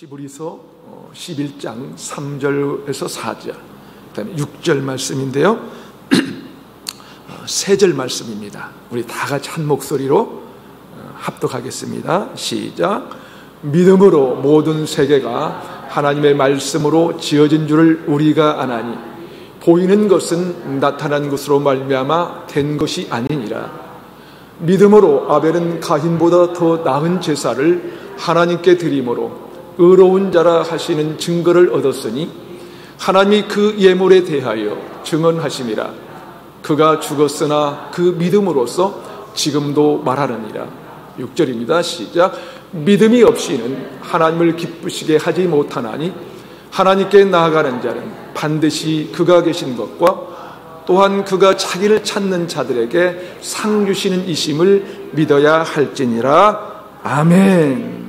히브리서 11장 3절에서 4절, 그다음에 6절 말씀인데요. 세 절 말씀입니다. 우리 다 같이 한 목소리로 합독하겠습니다. 시작. 믿음으로 모든 세계가 하나님의 말씀으로 지어진 줄을 우리가 아나니 보이는 것은 나타난 것으로 말미암아 된 것이 아니니라. 믿음으로 아벨은 가인보다 더 나은 제사를 하나님께 드림으로 의로운 자라 하시는 증거를 얻었으니 하나님이 그 예물에 대하여 증언하심이라. 그가 죽었으나 그 믿음으로써 지금도 말하느니라. 6절입니다. 시작. 믿음이 없이는 하나님을 기쁘시게 하지 못하나니 하나님께 나아가는 자는 반드시 그가 계신 것과 또한 그가 자기를 찾는 자들에게 상 주시는 이심을 믿어야 할지니라. 아멘.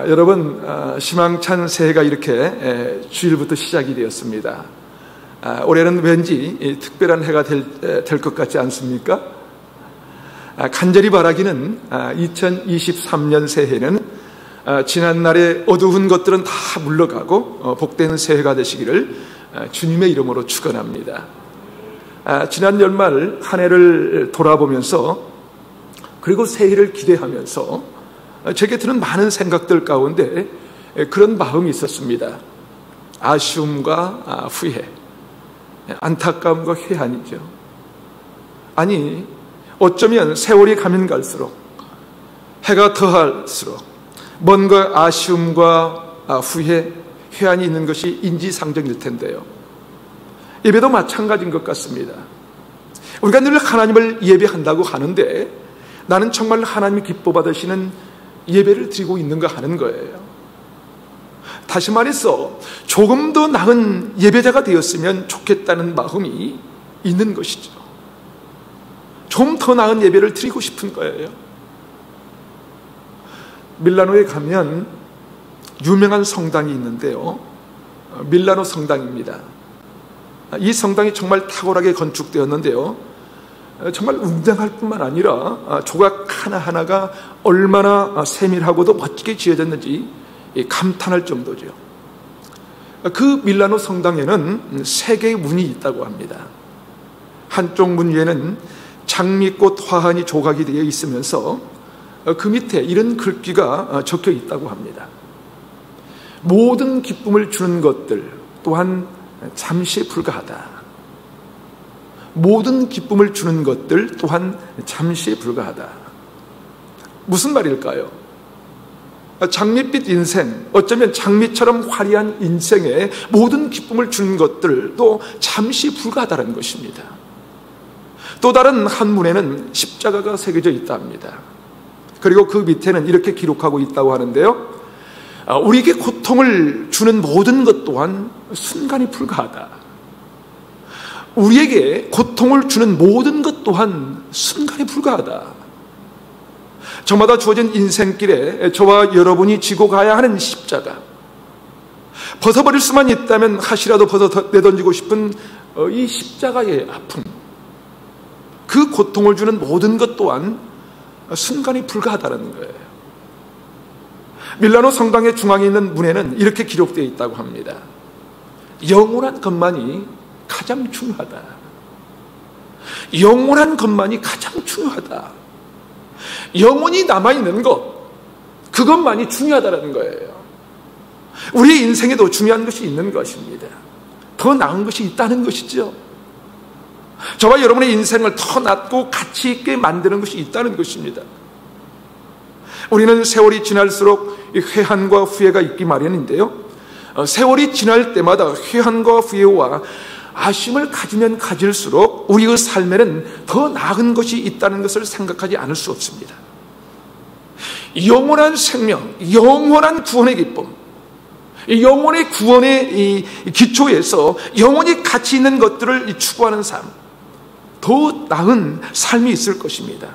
여러분, 희망찬 새해가 이렇게 주일부터 시작이 되었습니다. 올해는 왠지 특별한 해가 될 것 같지 않습니까? 간절히 바라기는 2023년 새해는 지난날의 어두운 것들은 다 물러가고 복된 새해가 되시기를 주님의 이름으로 축원합니다. 지난 연말 한 해를 돌아보면서 그리고 새해를 기대하면서 제게 드는 많은 생각들 가운데 그런 마음이 있었습니다. 아쉬움과 후회, 안타까움과 회한이죠. 아니, 어쩌면 세월이 가면 갈수록 해가 더할수록 뭔가 아쉬움과 후회, 회한이 있는 것이 인지상정일 텐데요. 예배도 마찬가지인 것 같습니다. 우리가 늘 하나님을 예배한다고 하는데 나는 정말 하나님이 기뻐 받으시는 예배를 드리고 있는가 하는 거예요. 다시 말해서 조금 더 나은 예배자가 되었으면 좋겠다는 마음이 있는 것이죠. 좀 더 나은 예배를 드리고 싶은 거예요. 밀라노에 가면 유명한 성당이 있는데요. 밀라노 성당입니다. 이 성당이 정말 탁월하게 건축되었는데요. 정말 웅장할 뿐만 아니라 조각 하나하나가 얼마나 세밀하고도 멋지게 지어졌는지 감탄할 정도죠. 그 밀라노 성당에는 세 개의 문이 있다고 합니다. 한쪽 문 위에는 장미꽃 화환이 조각이 되어 있으면서 그 밑에 이런 글귀가 적혀 있다고 합니다. 모든 기쁨을 주는 것들 또한 잠시에 불과하다. 모든 기쁨을 주는 것들 또한 잠시에 불과하다. 무슨 말일까요? 장밋빛 인생, 어쩌면 장미처럼 화려한 인생에 모든 기쁨을 주는 것들도 잠시 불과하다는 것입니다. 또 다른 한 문에는 십자가가 새겨져 있다 합니다. 그리고 그 밑에는 이렇게 기록하고 있다고 하는데요. 우리에게 고통을 주는 모든 것 또한 순간이 불과하다. 우리에게 고통을 주는 모든 것 또한 순간이 불과하다. 저마다 주어진 인생길에 저와 여러분이 지고 가야 하는 십자가, 벗어버릴 수만 있다면 하시라도 벗어 내던지고 싶은 이 십자가의 아픔, 그 고통을 주는 모든 것 또한 순간이 불가하다는 거예요. 밀라노 성당의 중앙에 있는 문에는 이렇게 기록되어 있다고 합니다. 영원한 것만이 가장 중요하다. 영원한 것만이 가장 중요하다. 영원히 남아있는 것, 그것만이 중요하다는 거예요. 우리의 인생에도 중요한 것이 있는 것입니다. 더 나은 것이 있다는 것이죠. 저와 여러분의 인생을 더 낫고 가치 있게 만드는 것이 있다는 것입니다. 우리는 세월이 지날수록 회한과 후회가 있기 마련인데요. 세월이 지날 때마다 회한과 후회와 아쉬움을 가지면 가질수록 우리의 삶에는 더 나은 것이 있다는 것을 생각하지 않을 수 없습니다. 영원한 생명, 영원한 구원의 기쁨, 영원의 구원의 이 기초에서 영원히 가치 있는 것들을 추구하는 삶, 더 나은 삶이 있을 것입니다.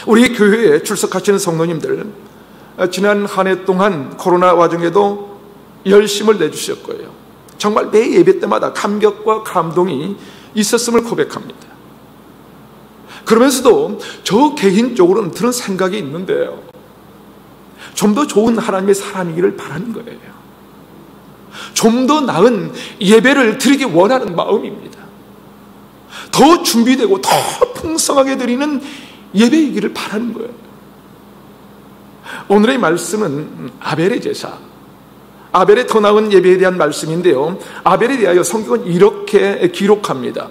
우리 교회에 출석하시는 성도님들, 지난 한 해 동안 코로나 와중에도 열심을 내주셨고요. 정말 매 예배 때마다 감격과 감동이 있었음을 고백합니다. 그러면서도 저 개인적으로는 드는 생각이 있는데요. 좀 더 좋은 하나님의 사람이기를 바라는 거예요. 좀 더 나은 예배를 드리기 원하는 마음입니다. 더 준비되고 더 풍성하게 드리는 예배이기를 바라는 거예요. 오늘의 말씀은 아벨의 제사, 아벨의 더 나은 예배에 대한 말씀인데요, 아벨에 대하여 성경은 이렇게 기록합니다.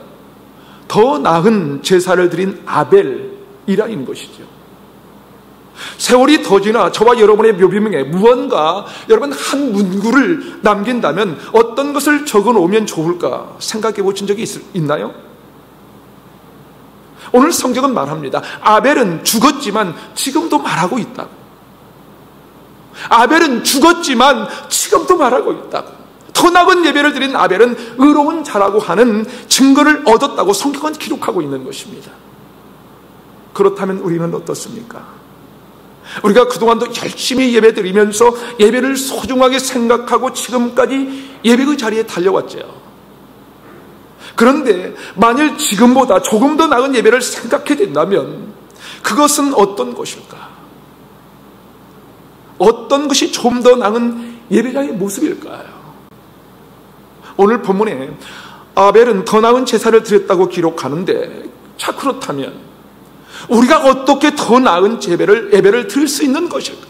더 나은 제사를 드린 아벨이라는 것이죠. 세월이 더 지나 저와 여러분의 묘비명에 무언가 여러분 한 문구를 남긴다면 어떤 것을 적어놓으면 좋을까 생각해 보신 적이 있나요? 오늘 성경은 말합니다. 아벨은 죽었지만 지금도 말하고 있다고. 아벨은 죽었지만 지금도 말하고 있다고. 더 나은 예배를 드린 아벨은 의로운 자라고 하는 증거를 얻었다고 성경은 기록하고 있는 것입니다. 그렇다면 우리는 어떻습니까? 우리가 그동안도 열심히 예배 드리면서 예배를 소중하게 생각하고 지금까지 예배의 자리에 달려왔죠. 그런데 만일 지금보다 조금 더 나은 예배를 생각해 된다면 그것은 어떤 것일까? 어떤 것이 좀 더 나은 예배자의 모습일까요? 오늘 본문에 아벨은 더 나은 제사를 드렸다고 기록하는데, 자, 그렇다면 우리가 어떻게 더 나은 예배를 드릴 수 있는 것일까?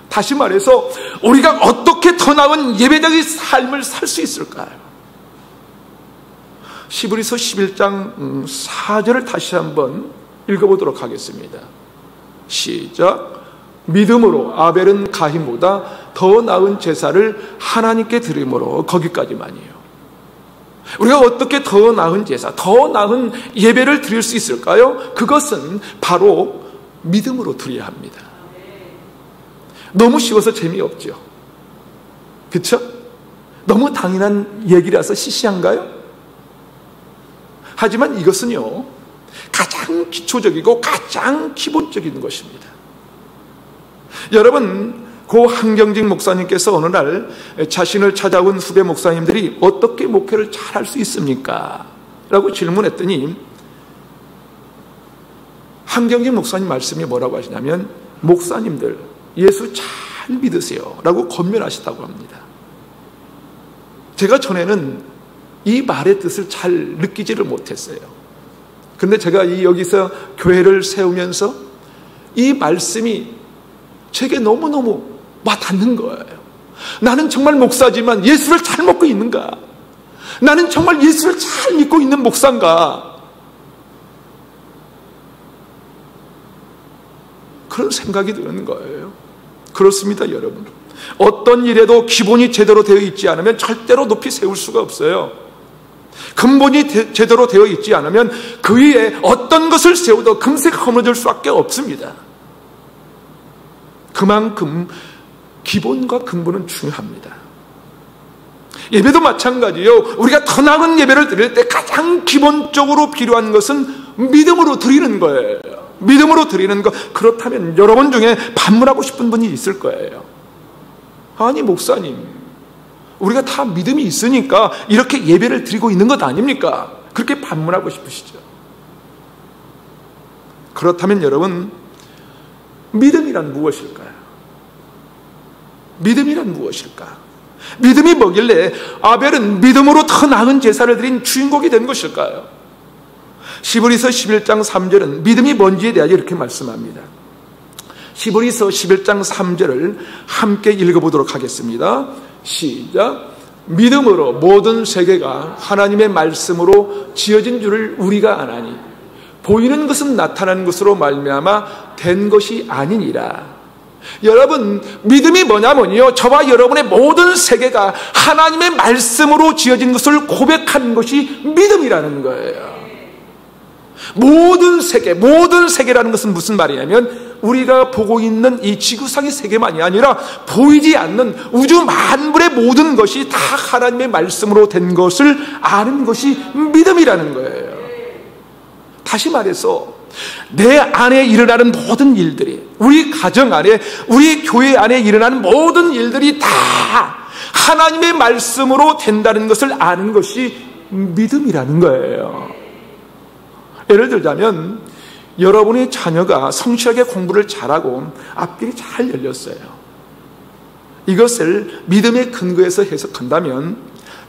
다시 말해서 우리가 어떻게 더 나은 예배자의 삶을 살 수 있을까요? 히브리서 11장 4절을 다시 한번 읽어보도록 하겠습니다. 시작. 믿음으로 아벨은 가인보다 더 나은 제사를 하나님께 드림으로, 거기까지만이에요. 우리가 어떻게 더 나은 제사, 더 나은 예배를 드릴 수 있을까요? 그것은 바로 믿음으로 드려야 합니다. 너무 쉬워서 재미없죠. 그렇죠? 너무 당연한 얘기라서 시시한가요? 하지만 이것은요, 가장 기초적이고 가장 기본적인 것입니다. 여러분, 고 한경직 목사님께서 어느 날 자신을 찾아온 후배 목사님들이 어떻게 목회를 잘할 수 있습니까? 라고 질문했더니 한경직 목사님 말씀이 뭐라고 하시냐면, 목사님들 예수 잘 믿으세요 라고 권면하시다고 합니다. 제가 전에는 이 말의 뜻을 잘 느끼지를 못했어요. 그런데 제가 여기서 교회를 세우면서 이 말씀이 제게 너무너무 와닿는 거예요. 나는 정말 목사지만 예수를 잘 믿고 있는가? 나는 정말 예수를 잘 믿고 있는 목사인가? 그런 생각이 드는 거예요. 그렇습니다, 여러분. 어떤 일에도 기본이 제대로 되어 있지 않으면 절대로 높이 세울 수가 없어요. 근본이 제대로 되어 있지 않으면 그 위에 어떤 것을 세워도 금세 허물어질 수밖에 없습니다. 그만큼 기본과 근본은 중요합니다. 예배도 마찬가지요. 우리가 더 나은 예배를 드릴 때 가장 기본적으로 필요한 것은 믿음으로 드리는 거예요. 믿음으로 드리는 것. 그렇다면 여러분 중에 반문하고 싶은 분이 있을 거예요. 아니, 목사님, 우리가 다 믿음이 있으니까 이렇게 예배를 드리고 있는 것 아닙니까? 그렇게 반문하고 싶으시죠? 그렇다면 여러분, 믿음이란 무엇일까요? 믿음이란 무엇일까? 믿음이 뭐길래 아벨은 믿음으로 더 나은 제사를 드린 주인공이 된 것일까요? 히브리서 11장 3절은 믿음이 뭔지에 대하여 이렇게 말씀합니다. 히브리서 11장 3절을 함께 읽어보도록 하겠습니다. 시작. 믿음으로 모든 세계가 하나님의 말씀으로 지어진 줄을 우리가 아나니 보이는 것은 나타난 것으로 말미암아 된 것이 아니니라. 여러분, 믿음이 뭐냐면요, 저와 여러분의 모든 세계가 하나님의 말씀으로 지어진 것을 고백하는 것이 믿음이라는 거예요. 모든 세계라는 것은 무슨 말이냐면 우리가 보고 있는 이 지구상의 세계만이 아니라 보이지 않는 우주 만물의 모든 것이 다 하나님의 말씀으로 된 것을 아는 것이 믿음이라는 거예요. 다시 말해서 내 안에 일어나는 모든 일들이, 우리 가정 안에, 우리 교회 안에 일어나는 모든 일들이 다 하나님의 말씀으로 된다는 것을 아는 것이 믿음이라는 거예요. 예를 들자면 여러분의 자녀가 성실하게 공부를 잘하고 앞길이 잘 열렸어요. 이것을 믿음의 근거에서 해석한다면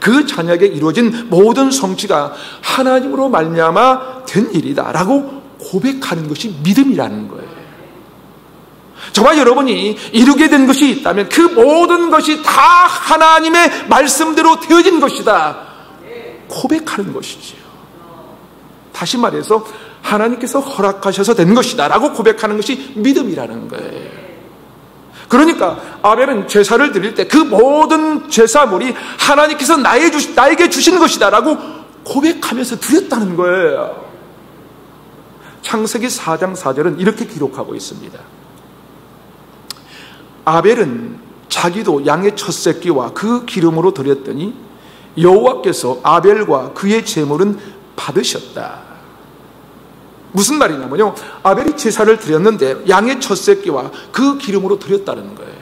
그 자녀에게 이루어진 모든 성취가 하나님으로 말미암아 된 일이다 라고 고백하는 것이 믿음이라는 거예요. 저와 여러분이 이루게 된 것이 있다면 그 모든 것이 다 하나님의 말씀대로 되어진 것이다 고백하는 것이지요. 다시 말해서 하나님께서 허락하셔서 된 것이다 라고 고백하는 것이 믿음이라는 거예요. 그러니까 아벨은 제사를 드릴 때 그 모든 제사물이 하나님께서 나에게 주신 것이다 라고 고백하면서 드렸다는 거예요. 창세기 4장 4절은 이렇게 기록하고 있습니다. 아벨은 자기도 양의 첫 새끼와 그 기름으로 드렸더니 여호와께서 아벨과 그의 제물은 받으셨다. 무슨 말이냐면요, 아벨이 제사를 드렸는데 양의 첫 새끼와 그 기름으로 드렸다는 거예요.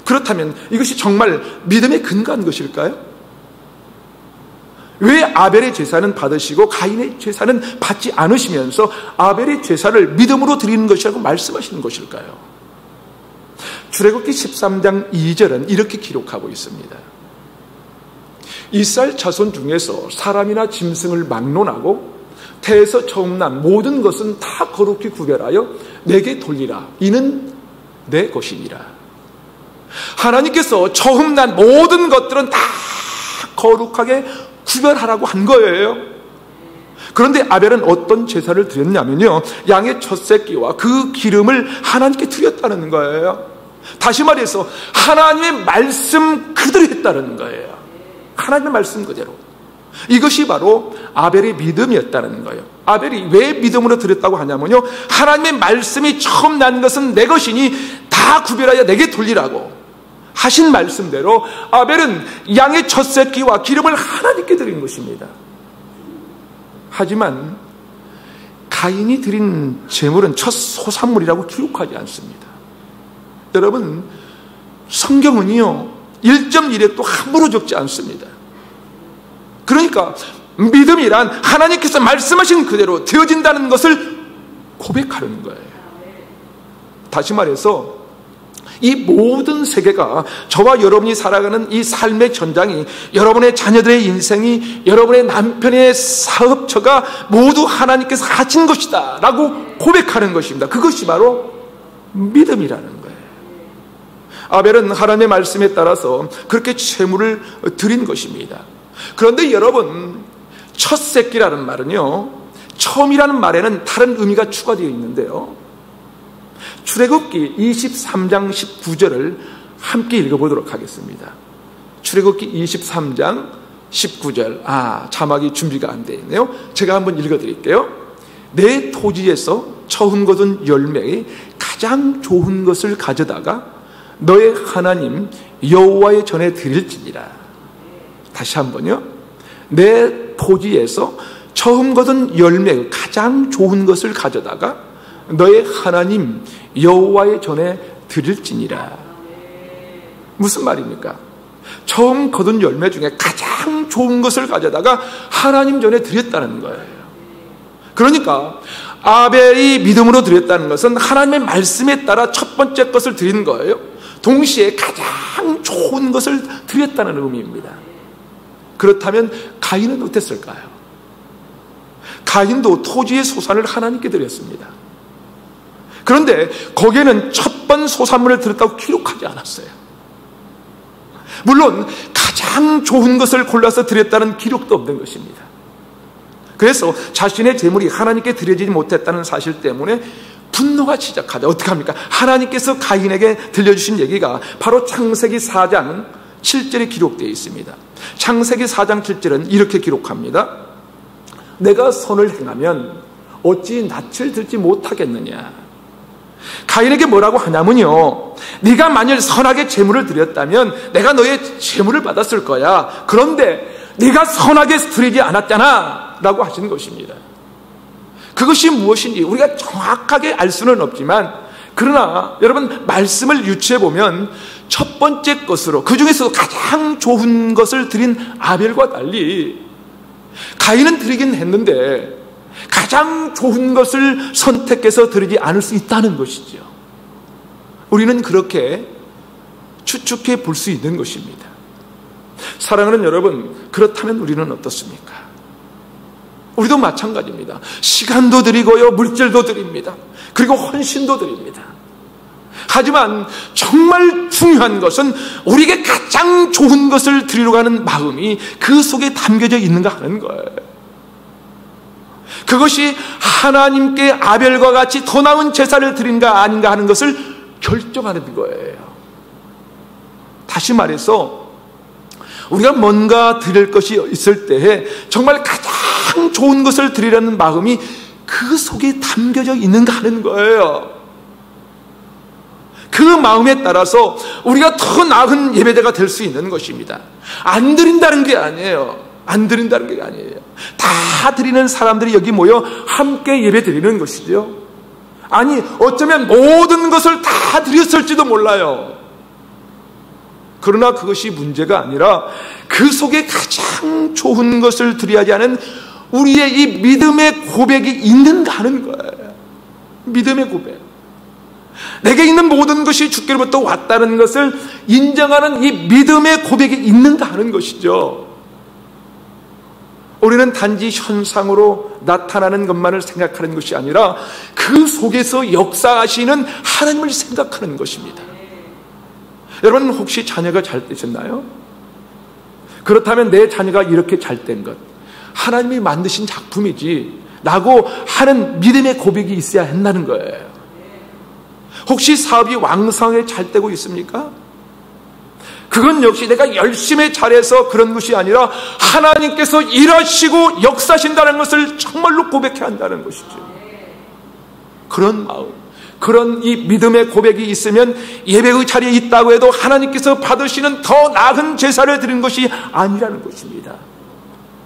그렇다면 이것이 정말 믿음에 근거한 것일까요? 왜 아벨의 제사는 받으시고 가인의 제사는 받지 않으시면서 아벨의 제사를 믿음으로 드리는 것이라고 말씀하시는 것일까요? 출애굽기 13장 2절은 이렇게 기록하고 있습니다. 이스라엘 자손 중에서 사람이나 짐승을 막론하고 태에서 처음 난 모든 것은 다 거룩히 구별하여 내게 돌리라. 이는 내 것이니라. 하나님께서 처음 난 모든 것들은 다 거룩하게 구별하라고 한 거예요. 그런데 아벨은 어떤 제사를 드렸냐면요, 양의 첫 새끼와 그 기름을 하나님께 드렸다는 거예요. 다시 말해서 하나님의 말씀 그대로 했다는 거예요. 하나님의 말씀 그대로. 이것이 바로 아벨의 믿음이었다는 거예요. 아벨이 왜 믿음으로 드렸다고 하냐면요, 하나님의 말씀이 처음 난 것은 내 것이니 다 구별하여 내게 돌리라고 하신 말씀대로 아벨은 양의 첫 새끼와 기름을 하나님께 드린 것입니다. 하지만 가인이 드린 제물은 첫 소산물이라고 기록하지 않습니다. 여러분, 성경은요 1.1에 또 함부로 적지 않습니다. 그러니까 믿음이란 하나님께서 말씀하신 그대로 되어진다는 것을 고백하는 거예요. 다시 말해서 이 모든 세계가, 저와 여러분이 살아가는 이 삶의 전장이, 여러분의 자녀들의 인생이, 여러분의 남편의 사업처가 모두 하나님께서 하신 것이다 라고 고백하는 것입니다. 그것이 바로 믿음이라는 거예요. 아벨은 하나님의 말씀에 따라서 그렇게 제물을 드린 것입니다. 그런데 여러분, 첫 새끼라는 말은요, 처음이라는 말에는 다른 의미가 추가되어 있는데요, 출애굽기 23장 19절을 함께 읽어보도록 하겠습니다. 출애굽기 23장 19절. 자막이 준비가 안 되어 있네요. 제가 한번 읽어드릴게요. 내 토지에서 처음 거둔 열매의 가장 좋은 것을 가져다가 너의 하나님 여호와의 전에 드릴지니라. 다시 한번요. 내 토지에서 처음 거둔 열매의 가장 좋은 것을 가져다가 너의 하나님 여호와의 전에 드릴지니라. 무슨 말입니까? 처음 거둔 열매 중에 가장 좋은 것을 가져다가 하나님 전에 드렸다는 거예요. 그러니까 아벨이 믿음으로 드렸다는 것은 하나님의 말씀에 따라 첫 번째 것을 드린 거예요. 동시에 가장 좋은 것을 드렸다는 의미입니다. 그렇다면 가인은 어땠을까요? 가인도 토지의 소산을 하나님께 드렸습니다. 그런데 거기에는 첫 번 소산물을 드렸다고 기록하지 않았어요. 물론 가장 좋은 것을 골라서 드렸다는 기록도 없는 것입니다. 그래서 자신의 제물이 하나님께 드려지지 못했다는 사실 때문에 분노가 시작하죠. 어떻게 합니까? 하나님께서 가인에게 들려주신 얘기가 바로 창세기 4장 7절에 기록되어 있습니다. 창세기 4장 7절은 이렇게 기록합니다. 내가 선을 행하면 어찌 낯을 들지 못하겠느냐. 가인에게 뭐라고 하냐면요, 네가 만일 선하게 제물을 드렸다면 내가 너의 제물을 받았을 거야. 그런데 네가 선하게 드리지 않았잖아 라고 하신 것입니다. 그것이 무엇인지 우리가 정확하게 알 수는 없지만, 그러나 여러분, 말씀을 유추해 보면 첫 번째 것으로, 그 중에서도 가장 좋은 것을 드린 아벨과 달리 가인은 드리긴 했는데 가장 좋은 것을 선택해서 드리지 않을 수 있다는 것이죠. 우리는 그렇게 추측해 볼 수 있는 것입니다. 사랑하는 여러분, 그렇다면 우리는 어떻습니까? 우리도 마찬가지입니다. 시간도 드리고요, 물질도 드립니다. 그리고 헌신도 드립니다. 하지만 정말 중요한 것은 우리에게 가장 좋은 것을 드리려고 하는 마음이 그 속에 담겨져 있는가 하는 거예요. 그것이 하나님께 아벨과 같이 더 나은 제사를 드린가 아닌가 하는 것을 결정하는 거예요. 다시 말해서 우리가 뭔가 드릴 것이 있을 때에 정말 가장 좋은 것을 드리려는 마음이 그 속에 담겨져 있는가 하는 거예요. 그 마음에 따라서 우리가 더 나은 예배자가 될 수 있는 것입니다. 안 드린다는 게 아니에요. 안 드린다는 게 아니에요. 다 드리는 사람들이 여기 모여 함께 예배 드리는 것이죠. 아니, 어쩌면 모든 것을 다 드렸을지도 몰라요. 그러나 그것이 문제가 아니라 그 속에 가장 좋은 것을 드려야 하는 우리의 이 믿음의 고백이 있는가 하는 거예요. 믿음의 고백. 내게 있는 모든 것이 주께로부터 왔다는 것을 인정하는 이 믿음의 고백이 있는가 하는 것이죠. 우리는 단지 현상으로 나타나는 것만을 생각하는 것이 아니라 그 속에서 역사하시는 하나님을 생각하는 것입니다. 여러분, 혹시 자녀가 잘 되셨나요? 그렇다면 내 자녀가 이렇게 잘 된 것, 하나님이 만드신 작품이지 라고 하는 믿음의 고백이 있어야 한다는 거예요. 혹시 사업이 왕성하게 잘 되고 있습니까? 그건 역시 내가 열심히 잘해서 그런 것이 아니라 하나님께서 일하시고 역사하신다는 것을 정말로 고백해야 한다는 것이죠. 그런 마음, 그런 이 믿음의 고백이 있으면 예배의 자리에 있다고 해도 하나님께서 받으시는 더 나은 제사를 드린 것이 아니라는 것입니다.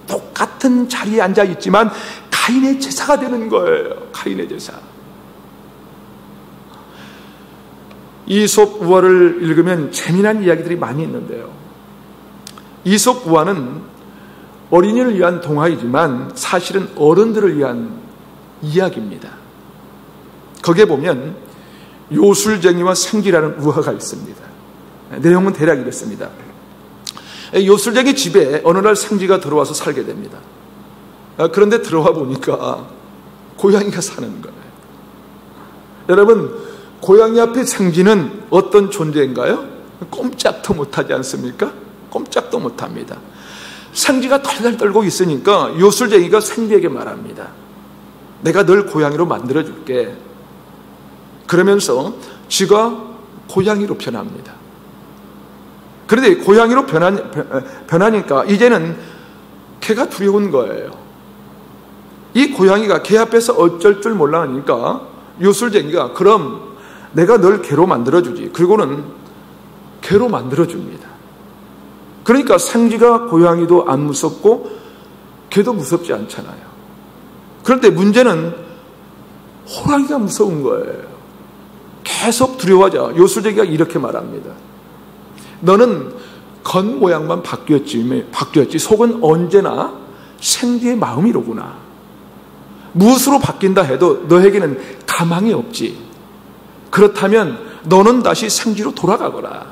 똑같은 자리에 앉아 있지만 가인의 제사가 되는 거예요. 가인의 제사. 이솝 우화를 읽으면 재미난 이야기들이 많이 있는데요. 이솝 우화는 어린이를 위한 동화이지만 사실은 어른들을 위한 이야기입니다. 거기에 보면 요술쟁이와 생쥐라는 우화가 있습니다. 내용은 대략 이렇습니다. 요술쟁이 집에 어느 날 생쥐가 들어와서 살게 됩니다. 그런데 들어와 보니까 고양이가 사는 거예요. 여러분, 고양이 앞에 생쥐는 어떤 존재인가요? 꼼짝도 못하지 않습니까? 꼼짝도 못합니다. 생쥐가 덜덜 떨고 있으니까 요술쟁이가 생쥐에게 말합니다. 내가 널 고양이로 만들어줄게. 그러면서 쥐가 고양이로 변합니다. 그런데 고양이로 변하니까 이제는 개가 두려운 거예요. 이 고양이가 개 앞에서 어쩔 줄 몰라 하니까 요술쟁이가 그럼 내가 널 개로 만들어주지. 그리고는 개로 만들어줍니다. 그러니까 생쥐가 고양이도 안 무섭고 개도 무섭지 않잖아요. 그런데 문제는 호랑이가 무서운 거예요. 계속 두려워하자 요술쟁이가 이렇게 말합니다. 너는 겉모양만 바뀌었지 속은 언제나 생쥐의 마음이로구나. 무엇으로 바뀐다 해도 너에게는 가망이 없지. 그렇다면 너는 다시 생쥐로 돌아가거라.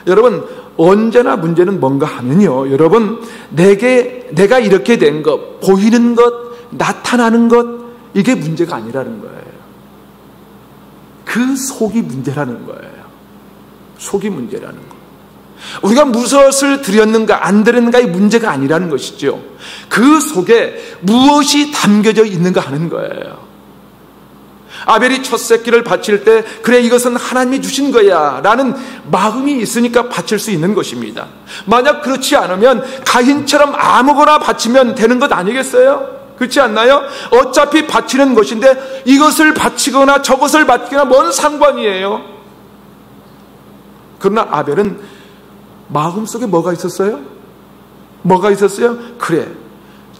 여러분, 언제나 문제는 뭔가 하면요, 여러분, 내가 이렇게 된 것, 보이는 것, 나타나는 것, 이게 문제가 아니라는 거예요. 그 속이 문제라는 거예요. 속이 문제라는 거. 우리가 무엇을 드렸는가 안 드렸는가의 문제가 아니라는 것이죠. 그 속에 무엇이 담겨져 있는가 하는 거예요. 아벨이 첫 새끼를 바칠 때 그래 이것은 하나님이 주신 거야 라는 마음이 있으니까 바칠 수 있는 것입니다. 만약 그렇지 않으면 가인처럼 아무거나 바치면 되는 것 아니겠어요? 그렇지 않나요? 어차피 바치는 것인데 이것을 바치거나 저것을 바치거나 뭔 상관이에요? 그러나 아벨은 마음속에 뭐가 있었어요? 뭐가 있었어요? 그래,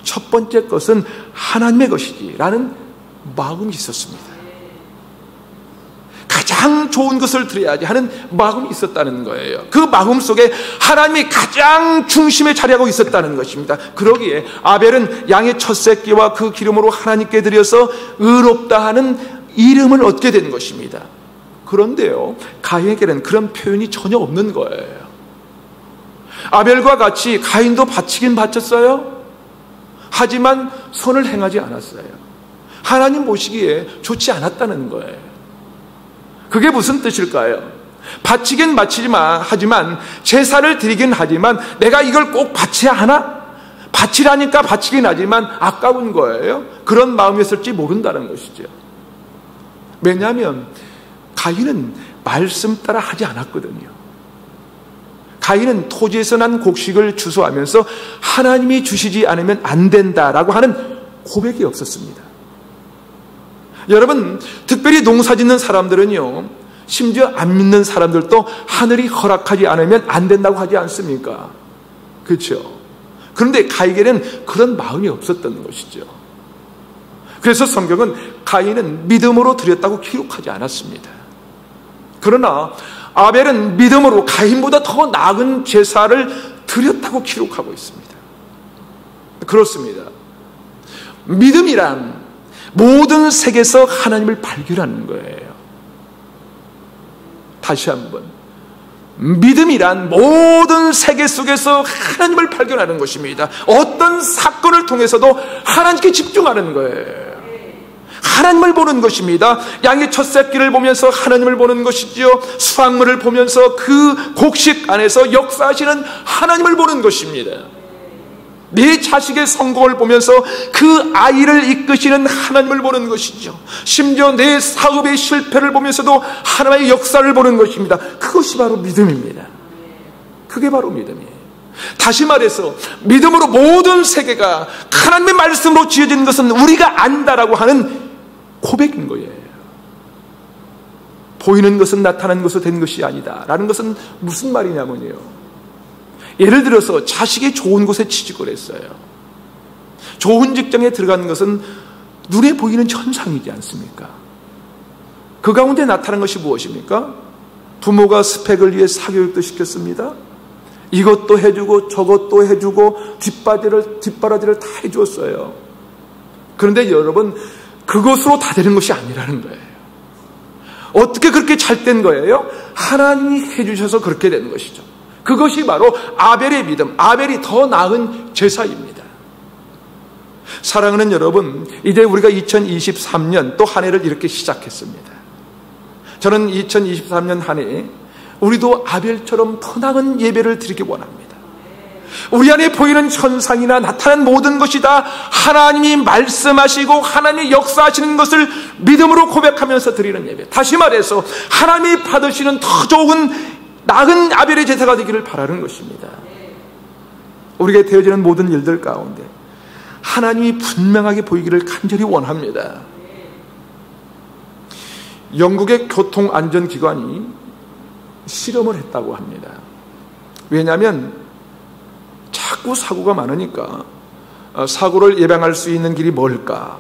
첫 번째 것은 하나님의 것이지 라는 마음이 있었습니다. 가장 좋은 것을 드려야지 하는 마음이 있었다는 거예요. 그 마음 속에 하나님이 가장 중심에 자리하고 있었다는 것입니다. 그러기에 아벨은 양의 첫 새끼와 그 기름으로 하나님께 드려서 의롭다 하는 이름을 얻게 된 것입니다. 그런데요, 가인에게는 그런 표현이 전혀 없는 거예요. 아벨과 같이 가인도 바치긴 바쳤어요. 하지만 선을 행하지 않았어요. 하나님 보시기에 좋지 않았다는 거예요. 그게 무슨 뜻일까요? 바치긴 하지만 제사를 드리긴 하지만 내가 이걸 꼭 바쳐야 하나? 바치라니까 바치긴 하지만 아까운 거예요. 그런 마음이었을지 모른다는 것이죠. 왜냐하면 가인은 말씀 따라 하지 않았거든요. 가인은 토지에서 난 곡식을 주소하면서 하나님이 주시지 않으면 안 된다라고 하는 고백이 없었습니다. 여러분, 특별히 농사 짓는 사람들은요, 심지어 안 믿는 사람들도 하늘이 허락하지 않으면 안 된다고 하지 않습니까? 그렇죠? 그런데 가인에게는 그런 마음이 없었던 것이죠. 그래서 성경은 가인은 믿음으로 드렸다고 기록하지 않았습니다. 그러나 아벨은 믿음으로 가인보다 더 나은 제사를 드렸다고 기록하고 있습니다. 그렇습니다. 믿음이란 모든 세계에서 하나님을 발견하는 거예요. 다시 한번, 믿음이란 모든 세계 속에서 하나님을 발견하는 것입니다. 어떤 사건을 통해서도 하나님께 집중하는 거예요. 하나님을 보는 것입니다. 양의 첫 새끼를 보면서 하나님을 보는 것이지요. 수확물을 보면서 그 곡식 안에서 역사하시는 하나님을 보는 것입니다. 내 자식의 성공을 보면서 그 아이를 이끄시는 하나님을 보는 것이죠. 심지어 내 사업의 실패를 보면서도 하나님의 역사를 보는 것입니다. 그것이 바로 믿음입니다. 그게 바로 믿음이에요. 다시 말해서 믿음으로 모든 세계가 하나님의 말씀으로 지어진 것은 우리가 안다라고 하는 고백인 거예요. 보이는 것은 나타난 것으로 된 것이 아니다 라는 것은 무슨 말이냐면요, 예를 들어서 자식이 좋은 곳에 취직을 했어요. 좋은 직장에 들어가는 것은 눈에 보이는 현상이지 않습니까? 그 가운데 나타난 것이 무엇입니까? 부모가 스펙을 위해 사교육도 시켰습니다. 이것도 해주고 저것도 해주고 뒷바라지를 다 해주었어요. 그런데 여러분, 그것으로 다 되는 것이 아니라는 거예요. 어떻게 그렇게 잘 된 거예요? 하나님이 해주셔서 그렇게 된 것이죠. 그것이 바로 아벨의 믿음, 아벨이 더 나은 제사입니다. 사랑하는 여러분, 이제 우리가 2023년 또 한 해를 이렇게 시작했습니다. 저는 2023년 한 해 우리도 아벨처럼 더 나은 예배를 드리기 원합니다. 우리 안에 보이는 현상이나 나타난 모든 것이 다 하나님이 말씀하시고 하나님이 역사하시는 것을 믿음으로 고백하면서 드리는 예배. 다시 말해서 하나님이 받으시는 더 좋은 나은 아벨의 제사가 되기를 바라는 것입니다. 우리에게 되어지는 모든 일들 가운데 하나님이 분명하게 보이기를 간절히 원합니다. 영국의 교통안전기관이 실험을 했다고 합니다. 왜냐하면 자꾸 사고가 많으니까 사고를 예방할 수 있는 길이 뭘까?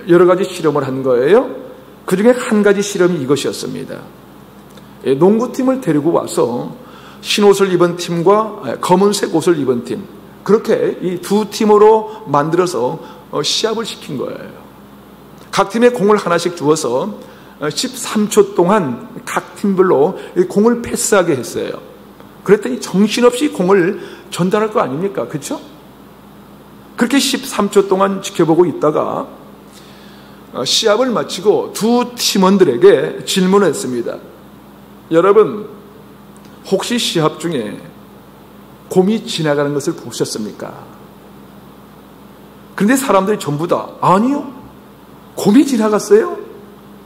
여러 가지 실험을 한 거예요. 그 중에 한 가지 실험이 이것이었습니다. 농구팀을 데리고 와서 흰옷을 입은 팀과 검은색 옷을 입은 팀, 그렇게 이 두 팀으로 만들어서 시합을 시킨 거예요. 각 팀에 공을 하나씩 주어서 13초 동안 각 팀별로 공을 패스하게 했어요. 그랬더니 정신없이 공을 전달할 거 아닙니까? 그렇죠? 그렇게 13초 동안 지켜보고 있다가 시합을 마치고 두 팀원들에게 질문을 했습니다. 여러분, 혹시 시합 중에 곰이 지나가는 것을 보셨습니까? 그런데 사람들이 전부 다 아니요, 곰이 지나갔어요?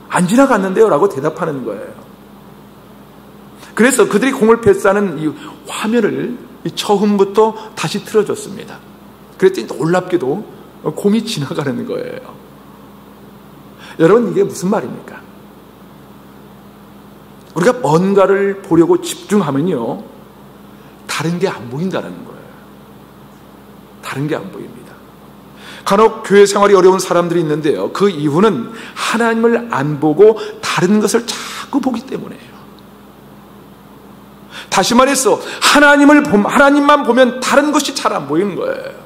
안 지나갔는데요? 라고 대답하는 거예요. 그래서 그들이 공을 패스하는 이 화면을 처음부터 다시 틀어줬습니다. 그랬더니 놀랍게도 곰이 지나가는 거예요. 여러분, 이게 무슨 말입니까? 우리가 뭔가를 보려고 집중하면요, 다른 게 안 보인다는 거예요. 다른 게 안 보입니다. 간혹 교회 생활이 어려운 사람들이 있는데요, 그 이유는 하나님을 안 보고 다른 것을 자꾸 자꾸 보기 때문이에요. 다시 말해서 하나님만 보면 다른 것이 잘 안 보이는 거예요.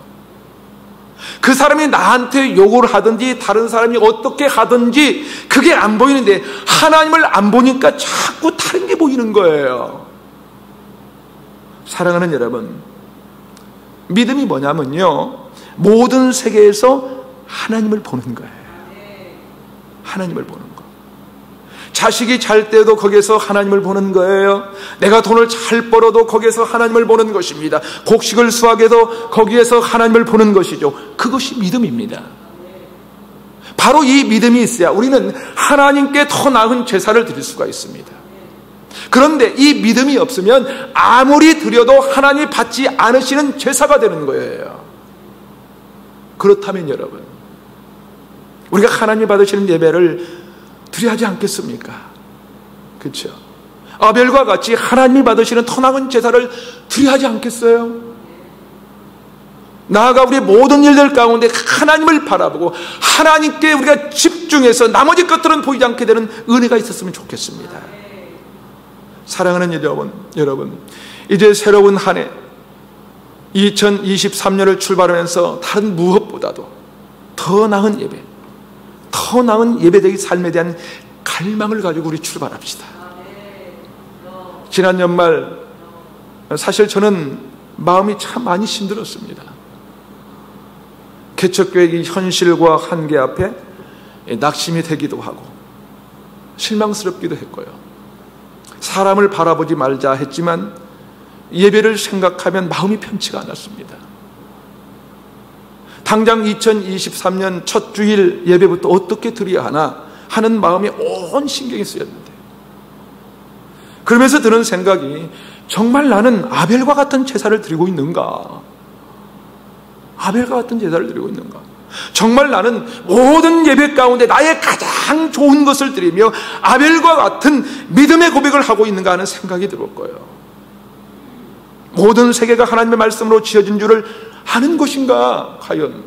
그 사람이 나한테 욕을 하든지 다른 사람이 어떻게 하든지 그게 안 보이는데 하나님을 안 보니까 자꾸 다른 게 보이는 거예요. 사랑하는 여러분, 믿음이 뭐냐면요, 모든 세계에서 하나님을 보는 거예요. 하나님을 보는 거. 자식이 잘 때도 거기에서 하나님을 보는 거예요. 내가 돈을 잘 벌어도 거기에서 하나님을 보는 것입니다. 곡식을 수확해도 거기에서 하나님을 보는 것이죠. 그것이 믿음입니다. 바로 이 믿음이 있어야 우리는 하나님께 더 나은 제사를 드릴 수가 있습니다. 그런데 이 믿음이 없으면 아무리 드려도 하나님이 받지 않으시는 제사가 되는 거예요. 그렇다면 여러분, 우리가 하나님이 받으시는 예배를 드려야 하지 않겠습니까? 그렇죠? 아벨과 같이 하나님이 받으시는 더 나은 제사를 드려야 하지 않겠어요? 나아가 우리의 모든 일들 가운데 하나님을 바라보고 하나님께 우리가 집중해서 나머지 것들은 보이지 않게 되는 은혜가 있었으면 좋겠습니다. 사랑하는 여러분, 이제 새로운 한 해 2023년을 출발하면서 다른 무엇보다도 더 나은 예배, 더 나은 예배적인 삶에 대한 갈망을 가지고 우리 출발합시다. 지난 연말 사실 저는 마음이 참 많이 힘들었습니다. 개척교회의 현실과 한계 앞에 낙심이 되기도 하고 실망스럽기도 했고요. 사람을 바라보지 말자 했지만 예배를 생각하면 마음이 편치가 않았습니다. 당장 2023년 첫 주일 예배부터 어떻게 드려야 하나 하는 마음이 온 신경이 쓰였는데, 그러면서 드는 생각이, 정말 나는 아벨과 같은 제사를 드리고 있는가? 아벨과 같은 제사를 드리고 있는가? 정말 나는 모든 예배 가운데 나의 가장 좋은 것을 드리며 아벨과 같은 믿음의 고백을 하고 있는가 하는 생각이 들었고요. 모든 세계가 하나님의 말씀으로 지어진 줄을 아는 것인가? 과연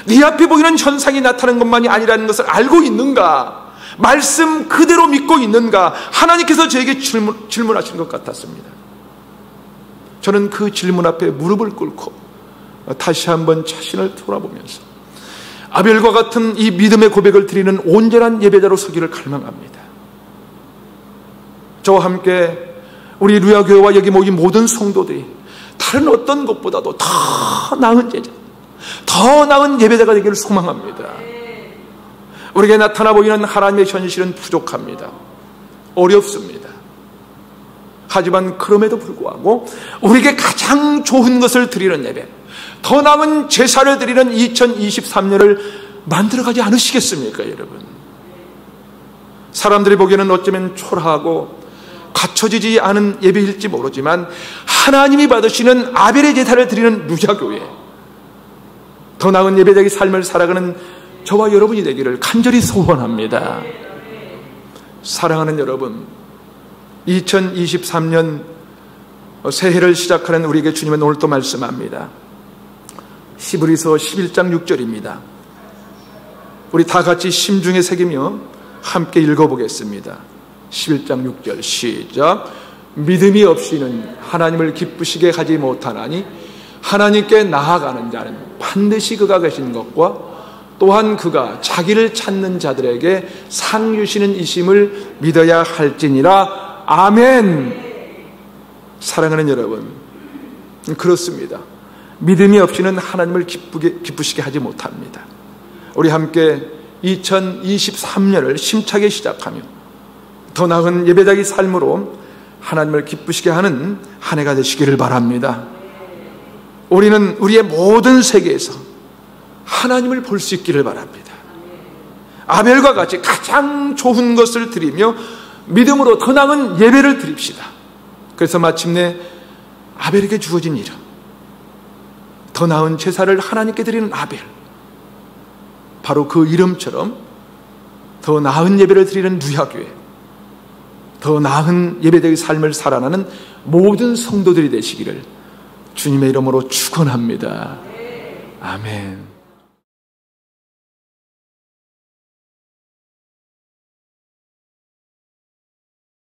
네 앞에 보이는 현상이 나타나는 것만이 아니라는 것을 알고 있는가? 말씀 그대로 믿고 있는가? 하나님께서 저에게 질문하신 것 같았습니다. 저는 그 질문 앞에 무릎을 꿇고 다시 한번 자신을 돌아보면서 아벨과 같은 이 믿음의 고백을 드리는 온전한 예배자로 서기를 갈망합니다. 저와 함께 우리 루야교회와 여기 모인 모든 성도들이 다른 어떤 것보다도 더 나은 제자, 더 나은 예배자가 되기를 소망합니다. 우리에게 나타나 보이는 하나님의 현실은 부족합니다. 어렵습니다. 하지만 그럼에도 불구하고 우리에게 가장 좋은 것을 드리는 예배, 더 나은 제사를 드리는 2023년을 만들어가지 않으시겠습니까, 여러분? 사람들이 보기에는 어쩌면 초라하고 갖춰지지 않은 예배일지 모르지만 하나님이 받으시는 아벨의 제사를 드리는 루야교회, 더 나은 예배적인 삶을 살아가는 저와 여러분이 되기를 간절히 소원합니다. 사랑하는 여러분, 2023년 새해를 시작하는 우리에게 주님은 오늘 또 말씀합니다. 히브리서 11장 6절입니다. 우리 다 같이 심중에 새기며 함께 읽어보겠습니다. 11장 6절 시작. 믿음이 없이는 하나님을 기쁘시게 하지 못하나니 하나님께 나아가는 자는 반드시 그가 계신 것과 또한 그가 자기를 찾는 자들에게 상 주시는 이심을 믿어야 할지니라. 아멘. 사랑하는 여러분, 그렇습니다. 믿음이 없이는 하나님을 기쁘시게 하지 못합니다. 우리 함께 2023년을 심차게 시작하며 더 나은 예배자의 삶으로 하나님을 기쁘시게 하는 한 해가 되시기를 바랍니다. 우리는 우리의 모든 세계에서 하나님을 볼 수 있기를 바랍니다. 아벨과 같이 가장 좋은 것을 드리며 믿음으로 더 나은 예배를 드립시다. 그래서 마침내 아벨에게 주어진 이름, 더 나은 제사를 하나님께 드리는 아벨, 바로 그 이름처럼 더 나은 예배를 드리는 루야교회, 더 나은 예배적인 삶을 살아나는 모든 성도들이 되시기를 주님의 이름으로 축원합니다. 아멘.